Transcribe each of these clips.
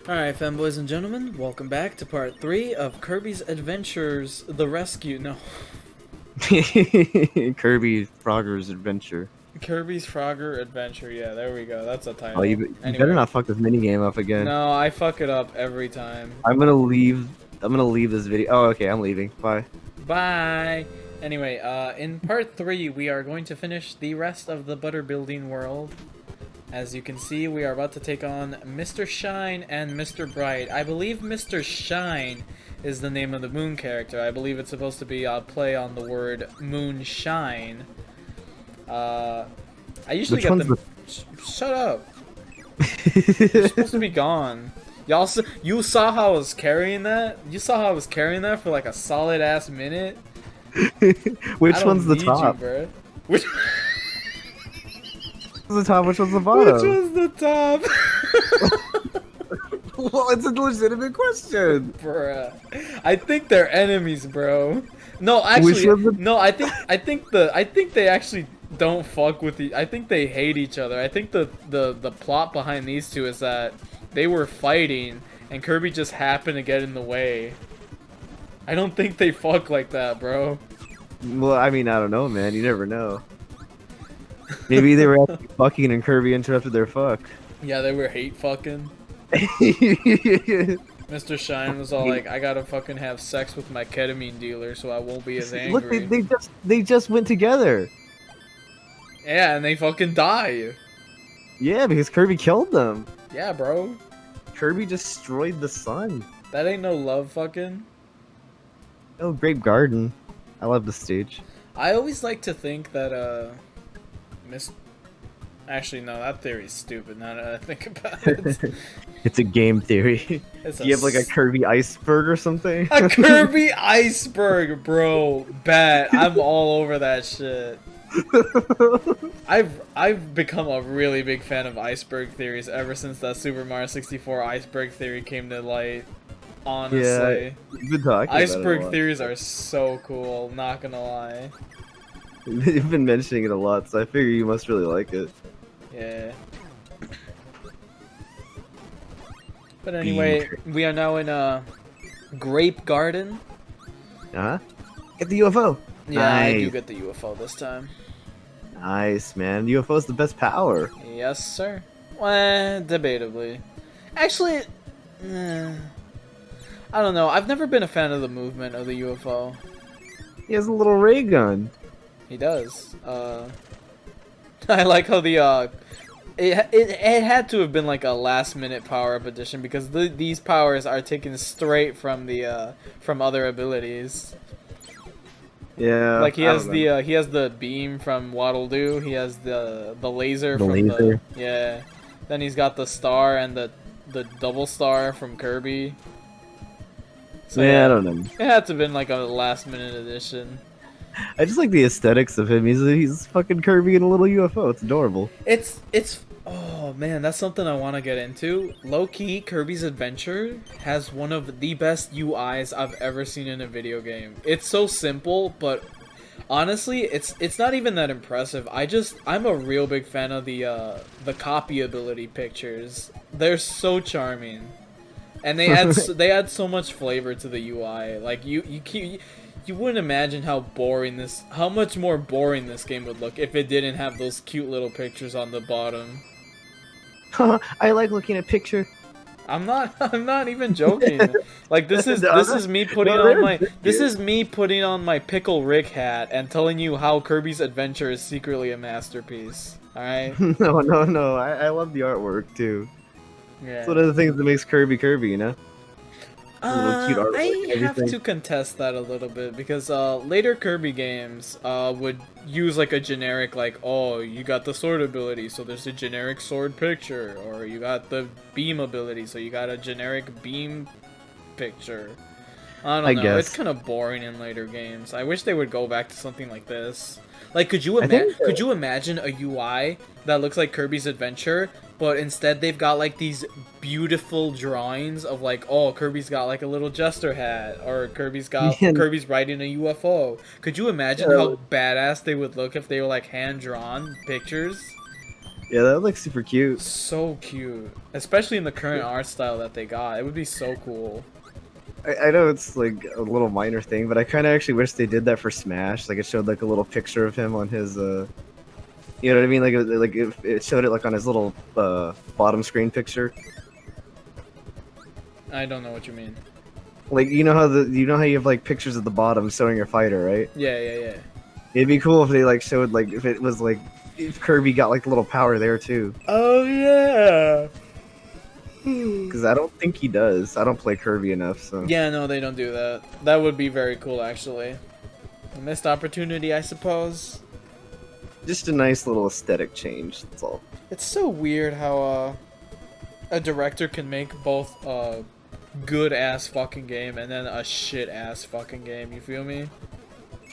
Alright, fanboys and gentlemen, welcome back to part 3 of Kirby's Adventures, The Rescue. No. Kirby Frogger's Adventure. Kirby's Frogger Adventure. Yeah, there we go. That's a Oh, title. you Anyway. better not fuck this minigame up again. No, I fuck it up every time. I'm gonna leave. I'm gonna leave this video. Oh, okay, I'm leaving. Bye. Bye! Anyway, in part 3, we are going to finish the rest of the butter building world. As you can see, we are about to take on Mr. Shine and Mr. Bright. I believe Mr. Shine is the name of the moon character. I believe it's supposed to be a play on the word moonshine. I usually get them. Shut up. You're supposed to be gone. Y'all, you saw how I was carrying that? You saw how I was carrying that for like a solid ass minute? Which one's the top? You, bro. Which the top? Which one's the bottom? Which one's the top? Well, it's a legitimate question. Bruh. I think they're enemies, bro. No, actually, no. I think they actually don't fuck with I think they hate each other. I think the plot behind these two is that they were fighting and Kirby just happened to get in the way. I don't think they fuck like that, bro. Well, I mean, I don't know, man. You never know. Maybe they were actually fucking and Kirby interrupted their fuck. Yeah, they were hate fucking. Mr. Shine was all like, I gotta fucking have sex with my ketamine dealer so I won't be as angry. Look, they just went together. Yeah, and they fucking die. Yeah, because Kirby killed them. Yeah, bro. Kirby destroyed the sun. That ain't no love fucking. Oh, Grape Garden. I love the stage. I always like to think that, Actually, no, that theory's stupid now that I think about it. It's a game theory. Do you have like a Kirby iceberg or something? A Kirby iceberg, bro. Bet. I'm all over that shit. I've become a really big fan of iceberg theories ever since that Super Mario 64 iceberg theory came to light. Honestly. Yeah, you've been talking iceberg about it theories are so cool, not gonna lie. You've been mentioning it a lot, so I figure you must really like it. Yeah. But anyway, we are now in a grape garden. Uh-huh. Get the UFO. Yeah, nice. I do get the UFO this time. Nice, man. UFO is the best power. Yes, sir. Well, debatably. Actually, I don't know. I've never been a fan of the movement of the UFO. He has a little ray gun. He does. I like how the it had to have been like a last minute power up addition because these powers are taken straight from the from other abilities. Yeah. Like he has the beam from Waddle Doo. He has the laser from the yeah. Then he's got the star and the double star from Kirby. So yeah, I don't know. It had to have been like a last minute addition. I just like the aesthetics of him. He's fucking Kirby in a little UFO. It's adorable. It's oh man, that's something I want to get into. Low key, Kirby's Adventure has one of the best UIs I've ever seen in a video game. It's so simple, but honestly, it's not even that impressive. I'm a real big fan of the copy ability pictures. They're so charming, and they add so much flavor to the UI. Like you wouldn't imagine how much more boring this game would look if it didn't have those cute little pictures on the bottom. I like looking at picture. I'm not even joking. Like this is me putting on my Pickle Rick hat and telling you how Kirby's Adventure is secretly a masterpiece. All right? No. I love the artwork too. Yeah. It's one of the things that makes Kirby, you know. I have to contest that a little bit because later Kirby games would use like a generic like, oh, you got the sword ability, so there's a generic sword picture, or you got the beam ability, so you got a generic beam picture. I don't know. Guess. It's kind of boring in later games. I wish they would go back to something like this. Like, could you imagine a UI that looks like Kirby's Adventure, but instead they've got like these beautiful drawings of like, oh, Kirby's got like a little jester hat, or Kirby's riding a UFO. Could you imagine how badass they would look if they were like hand drawn pictures? Yeah, that looks super cute. So cute, especially in the current art style that they got. It would be so cool. I know it's like a little minor thing, but I kind of actually wish they did that for Smash. Like it showed like a little picture of him on his, you know what I mean? Like it showed it like on his little bottom screen picture. I don't know what you mean. Like you know how you have like pictures at the bottom showing your fighter, right? Yeah, yeah, yeah. It'd be cool if they like showed like if it was like if Kirby got like a little power there too. Oh yeah. Because I don't think he does. I don't play Kirby enough, so. Yeah, no, they don't do that. That would be very cool, actually. A missed opportunity, I suppose. Just a nice little aesthetic change. That's all. It's so weird how a director can make both a good ass fucking game and then a shit ass fucking game. You feel me?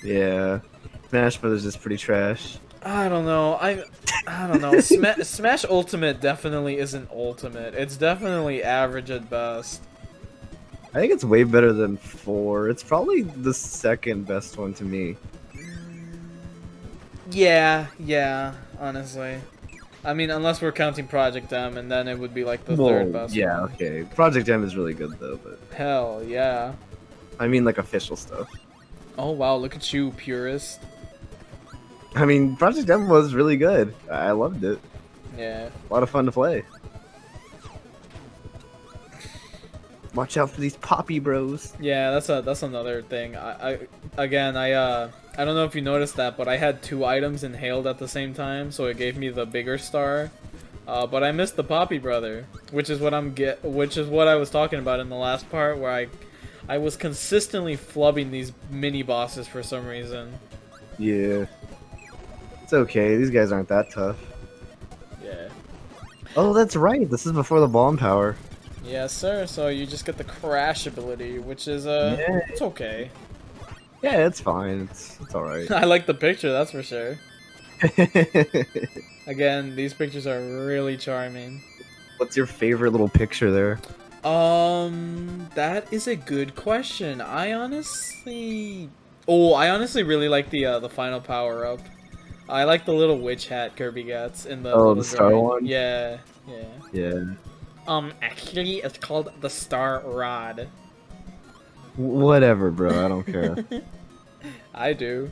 Yeah, Smash Brothers is pretty trash. I don't know. I don't know. Smash Ultimate definitely isn't Ultimate. It's definitely average at best. I think it's way better than 4. It's probably the second best one to me. Yeah, yeah. Honestly, I mean, unless we're counting Project M, and then it would be like the third best. Yeah, one. okay. Project M is really good though, but Hell yeah. I mean like official stuff. Oh wow, look at you, purist. I mean, Project M was really good. I loved it. Yeah. A lot of fun to play. Watch out for these Poppy Bros. Yeah, that's another thing. I don't know if you noticed that, but I had 2 items inhaled at the same time, so it gave me the bigger star. But I missed the Poppy Brother, which is what I was talking about in the last part, where I was consistently flubbing these mini bosses for some reason. Yeah. It's okay. These guys aren't that tough. Yeah. Oh, that's right. This is before the bomb power. Yes, sir. So you just get the crash ability, which is Yeah. it's okay. Yeah, it's fine. It's all right. I like the picture, that's for sure. Again, these pictures are really charming. What's your favorite little picture there? That is a good question. I honestly really like the final power up. I like the little witch hat Kirby gets in the Oh, the star drawing. one? Yeah, yeah. Yeah. Actually, it's called the Star Rod. Whatever, bro. I don't care. I do.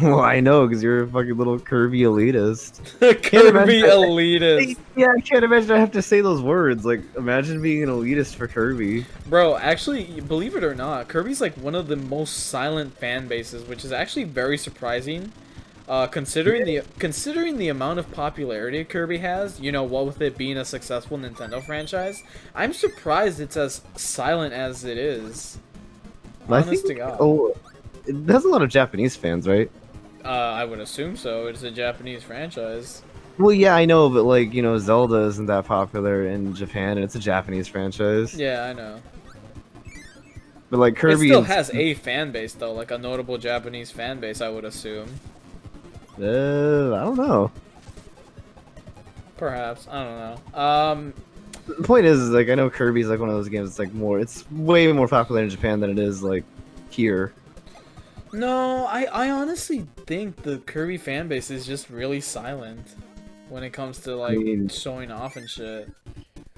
Well, I know, because you're a fucking little Kirby elitist. Kirby elitist. Yeah, I can't imagine I have to say those words. Like, imagine being an elitist for Kirby. Bro, actually, believe it or not, Kirby's like one of the most silent fan bases, which is actually very surprising. Considering the amount of popularity Kirby has, you know, what with it being a successful Nintendo franchise, I'm surprised it's as silent as it is. Honest to God. Oh, it has a lot of Japanese fans, right? I would assume so. It's a Japanese franchise. Well, yeah, I know, but like, you know, Zelda isn't that popular in Japan, and it's a Japanese franchise. Yeah, I know. But like Kirby It still has a fan base though, like a notable Japanese fan base, I would assume. I don't know. Perhaps. I don't know. The point is like, I know Kirby's like one of those games. It's way more popular in Japan than it is like here. No, I honestly think the Kirby fan base is just really silent when it comes to like showing off and shit.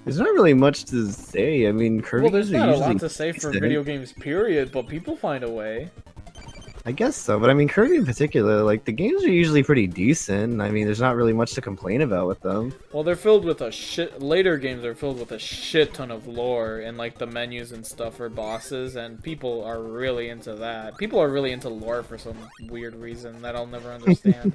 There's not really much to say. I mean, Kirby. Well, there's not a lot usually to say for video games, period. But people find a way. I guess so, but I mean, Kirby in particular, like, the games are usually pretty decent. I mean, there's not really much to complain about with them. Well, they're filled with a shit. Later games are filled with a shit ton of lore and like the menus and stuff for bosses, and people are really into that. People are really into lore for some weird reason that I'll never understand.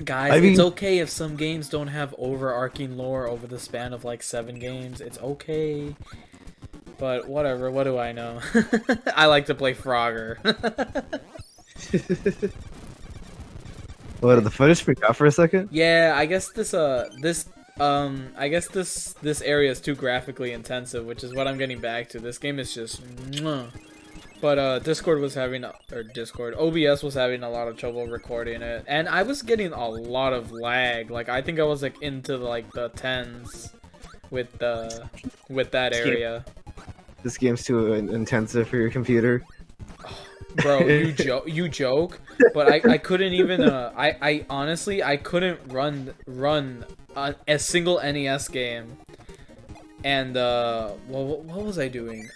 Guys, it's okay if some games don't have overarching lore over the span of like 7 games. It's okay. But whatever, what do I know? I like to play Frogger. What, did the footage freak out for a second? Yeah, I guess this area is too graphically intensive, which is what I'm getting back to. This game is just mwah. But OBS was having a lot of trouble recording it, and I was getting a lot of lag. Like I think I was like into like the 10s with that area. This game's too intensive for your computer. Bro, you joke, but I couldn't even I honestly I couldn't run a single NES game. And what was I doing?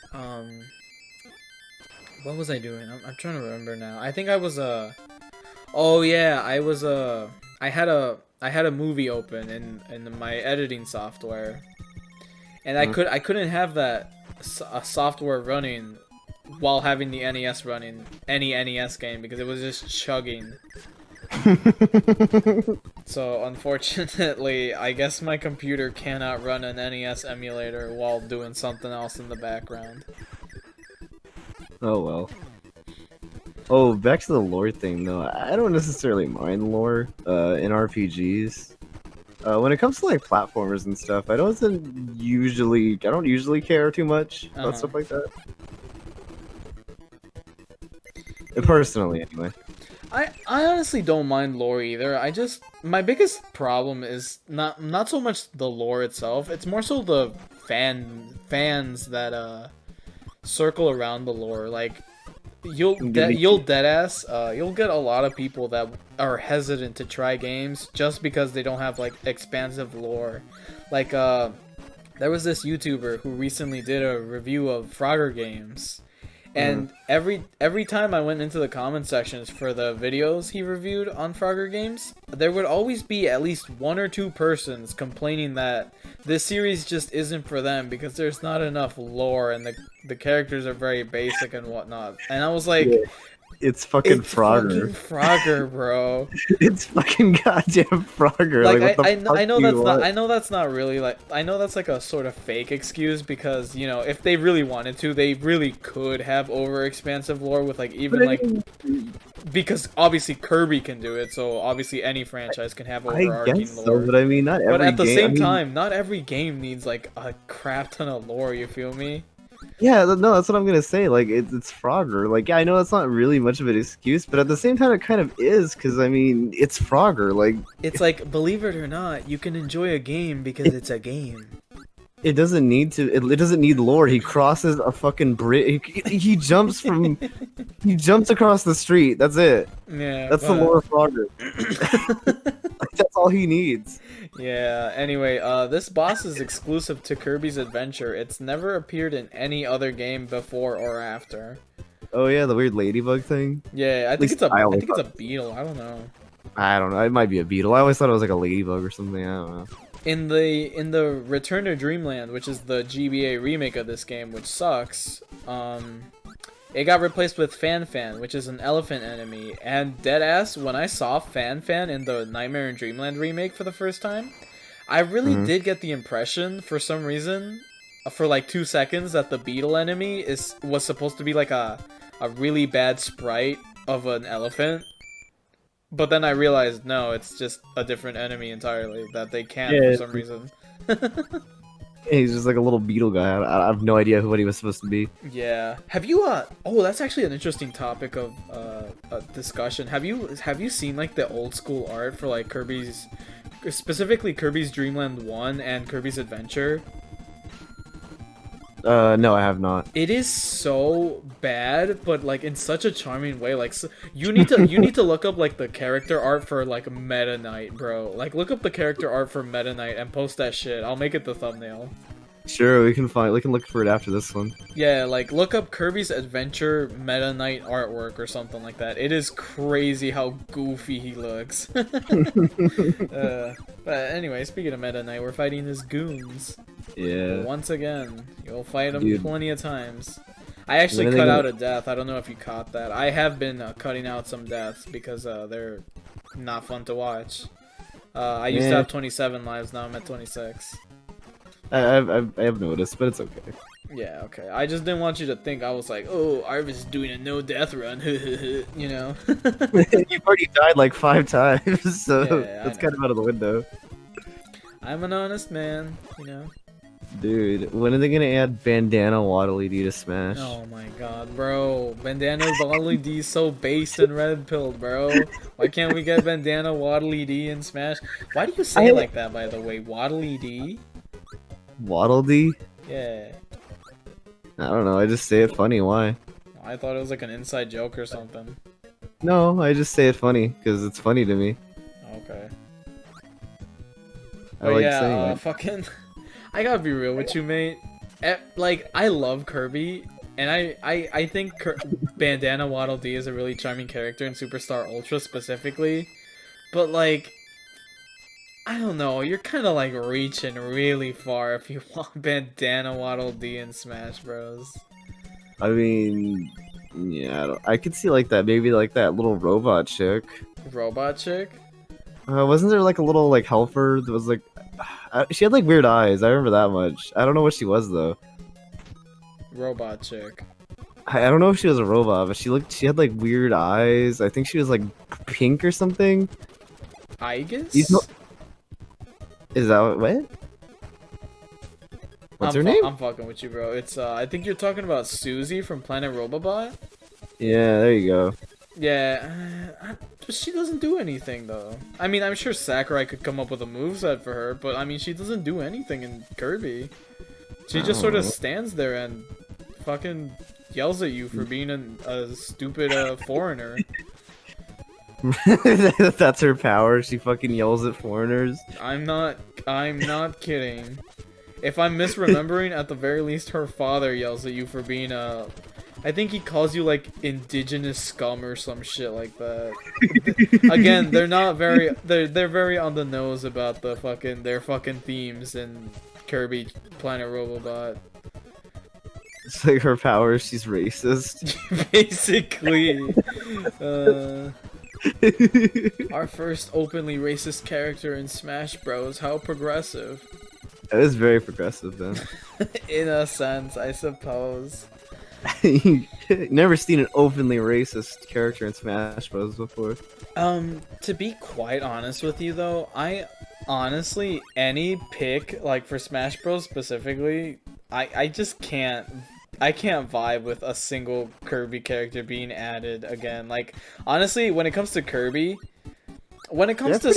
What was I doing? I'm trying to remember now. I think I was oh yeah, I had a movie open in my editing software. And I couldn't have that software running while having the NES running any NES game because it was just chugging. So unfortunately, I guess my computer cannot run an NES emulator while doing something else in the background. Oh well. Oh, back to the lore thing though. I don't necessarily mind lore in RPGs. When it comes to like platformers and stuff, I don't usually care too much about stuff like that. Personally, anyway. I honestly don't mind lore either. My biggest problem is not so much the lore itself. It's more so the fans that circle around the lore. Like you'll get a lot of people that are hesitant to try games just because they don't have like expansive lore. Like there was this YouTuber who recently did a review of Frogger games. And every time I went into the comment sections for the videos he reviewed on Frogger Games, there would always be at least one or two persons complaining that this series just isn't for them because there's not enough lore and the characters are very basic and whatnot. And I was like, it's fucking Frogger. Fucking Frogger, bro. It's fucking goddamn Frogger. Like I know that's not really like I know that's like a sort of fake excuse because you know if they really wanted to they really could have over expansive lore with like even because obviously Kirby can do it, so obviously any franchise can have overarching lore. So, but I mean not every game. But at the same time, not every game needs like a crap ton of lore, you feel me? Yeah, no, that's what I'm gonna say. Like, it's Frogger. Like, yeah, I know that's not really much of an excuse, but at the same time, it kind of is, because, I mean, it's Frogger. Like, it's like, believe it or not, you can enjoy a game because it's a game. It doesn't need to. It doesn't need lore. He crosses a fucking bridge. He jumps from. He jumps across the street. That's it. Yeah, that's the lore of Frogger. Like, that's all he needs. Yeah, anyway, this boss is exclusive to Kirby's Adventure. It's never appeared in any other game before or after. Oh yeah, the weird ladybug thing? Yeah, I think it's a beetle, I don't know. I don't know, it might be a beetle. I always thought it was like a ladybug or something, I don't know. In the Return to Dreamland, which is the GBA remake of this game, which sucks, it got replaced with Fan, which is an elephant enemy. And deadass, when I saw Fan in the Nightmare in Dreamland remake for the first time, I really did get the impression, for some reason, for like 2 seconds, that the beetle enemy was supposed to be like a really bad sprite of an elephant. But then I realized, no, it's just a different enemy entirely that they can't for some reason. He's just like a little beetle guy. I have no idea what he was supposed to be. Yeah. Have you oh, that's actually an interesting topic of discussion. Have you seen like the old school art for like specifically Kirby's Dream Land 1 and Kirby's Adventure? No, I have not. It is so bad, but like in such a charming way. Like you need to look up like the character art for like Meta Knight, bro. Like look up the character art for Meta Knight and post that shit. I'll make it the thumbnail. Sure, we can look for it after this one. Yeah, like look up Kirby's Adventure Meta Knight artwork or something like that. It is crazy how goofy he looks. But anyway, speaking of Meta Knight, we're fighting his goons. Yeah. Once again, you'll fight him plenty of times. I actually cut out a death. I don't know if you caught that. I have been cutting out some deaths because they're not fun to watch. I used to have 27 lives, now I'm at 26. I have noticed, but it's okay. Yeah, okay. I just didn't want you to think I was like, oh, Arvis is doing a no-death run, you know? You've already died like 5 times, so yeah, that's kind of out of the window. I'm an honest man, you know? Dude, when are they gonna add Bandana Waddly Dee to Smash? Oh my god, bro. Bandana Waddly Dee is so based and red-pilled, bro. Why can't we get Bandana Waddly Dee in Smash? Why do you say it like that, by the way? Waddly Dee? Waddle Dee? Yeah. I don't know, I just say it funny, why? I thought it was like an inside joke or something. No, I just say it funny because it's funny to me. Okay. I But like yeah, saying it. fucking. I gotta be real with you, mate. Like, I love Kirby, and I think Bandana Waddle Dee is a really charming character in Superstar Ultra specifically. But, like, I don't know, you're kind of like reaching really far if you want Bandana Waddle Dee in Smash Bros. I mean, yeah, I could see like that. Maybe like that little robot chick. Robot chick? Wasn't there like a little like helper that was like, she had like weird eyes. I remember that much. I don't know what she was though. Robot chick. I don't know if she was a robot, but she had like weird eyes. I think she was like pink or something. Aegis? Is that what? What's her name? I'm fucking with you, bro. It's I think you're talking about Susie from Planet Robobot. Yeah, there you go. Yeah, but she doesn't do anything though. I mean, I'm sure Sakurai could come up with a moveset for her, but I mean, she doesn't do anything in Kirby. She just sort of stands there and fucking yells at you for being a stupid foreigner. That's her power. She fucking yells at foreigners. I'm not kidding. If I'm misremembering, at the very least, her father yells at you for being a. I think he calls you like indigenous scum or some shit like that. Again, they're not very. They're very on the nose about their fucking themes in Kirby Planet Robobot. It's like her power. She's racist. Basically, our first openly racist character in Smash Bros. How progressive. It is very progressive, then. In a sense, I suppose. Never seen an openly racist character in Smash Bros. Before. To be quite honest with you, though, I honestly any pick like for Smash Bros. Specifically, I just can't. I can't vibe with a single Kirby character being added again. Like honestly, when it comes to Kirby. When it comes to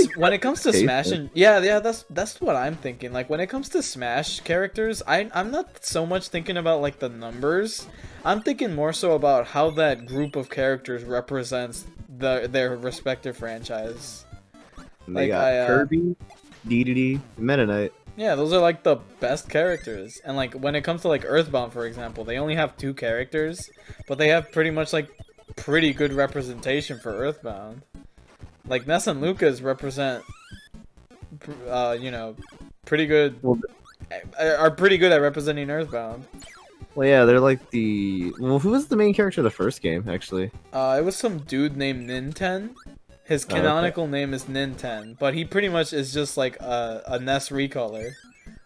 Smash and that's what I'm thinking. Like when it comes to Smash characters, I'm not so much thinking about like the numbers. I'm thinking more so about how that group of characters represents their respective franchise. They got Kirby, Dedede, Meta Knight. Yeah, those are like the best characters. And like when it comes to like Earthbound, for example, they only have 2 characters, but they have pretty much like pretty good representation for Earthbound. Like Ness and Lucas represent, pretty good. Are pretty good at representing Earthbound. Well, yeah, they're like the. Well, who was the main character of the first game, actually? It was some dude named Ninten. His canonical name is Ninten, but he pretty much is just like a Ness recolor,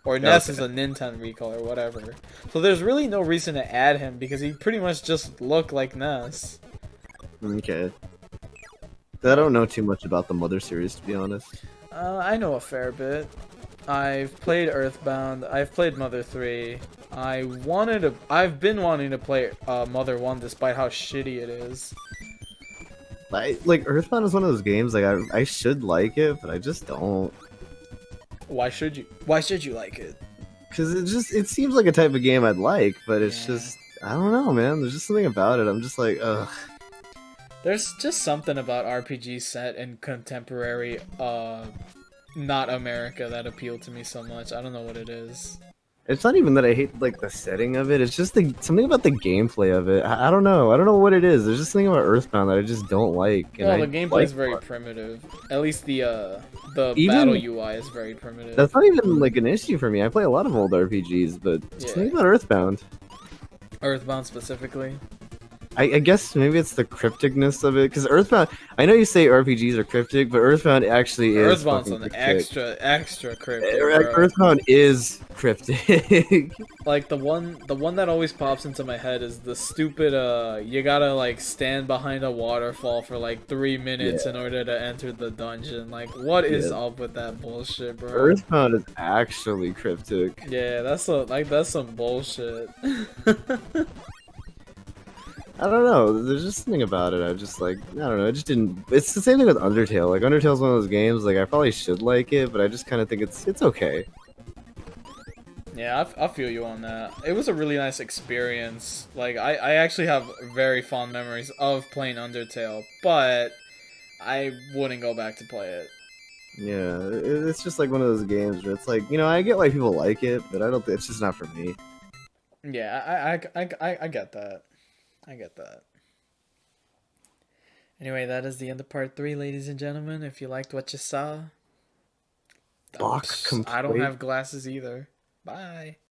or Ness is a Ninten recolor, whatever. So there's really no reason to add him because he pretty much just looked like Ness. Okay. I don't know too much about the Mother series, to be honest. I know a fair bit. I've played Earthbound. I've played Mother 3. I've been wanting to play Mother 1 despite how shitty it is. Like Earthbound is one of those games like I should like it, but I just don't. Why should you? Why should you like it? Because it seems like a type of game I'd like, but it's just I don't know, man. There's just something about it. I'm just like, ugh. There's just something about RPG set in contemporary, not America that appealed to me so much. I don't know what it is. It's not even that I hate like the setting of it. It's just something about the gameplay of it. I don't know. I don't know what it is. There's just something about Earthbound that I just don't like. Well, the gameplay is very primitive. At least the battle UI is very primitive. That's not even like an issue for me. I play a lot of old RPGs, but something about Earthbound. Earthbound specifically. I guess maybe it's the crypticness of it, because Earthbound. I know you say RPGs are cryptic, but Earthbound actually is. Earthbound's an extra cryptic. Earthbound is cryptic. Like the one that always pops into my head is the stupid you gotta like stand behind a waterfall for like 3 minutes in order to enter the dungeon. Like what is up with that bullshit, bro? Earthbound is actually cryptic. Yeah, that's some bullshit. I don't know. There's just something about it. I just like I don't know. I just didn't. It's the same thing with Undertale. Like Undertale's one of those games. Like I probably should like it, but I just kind of think it's okay. Yeah, I feel you on that. It was a really nice experience. Like, I actually have very fond memories of playing Undertale, but I wouldn't go back to play it. Yeah, it's just like one of those games where it's like, I get why people like it, but I don't. It's just not for me. Yeah, I get that. I get that. Anyway, that is the end of part 3, ladies and gentlemen. If you liked what you saw, Bach I don't complete. have glasses either. Bye.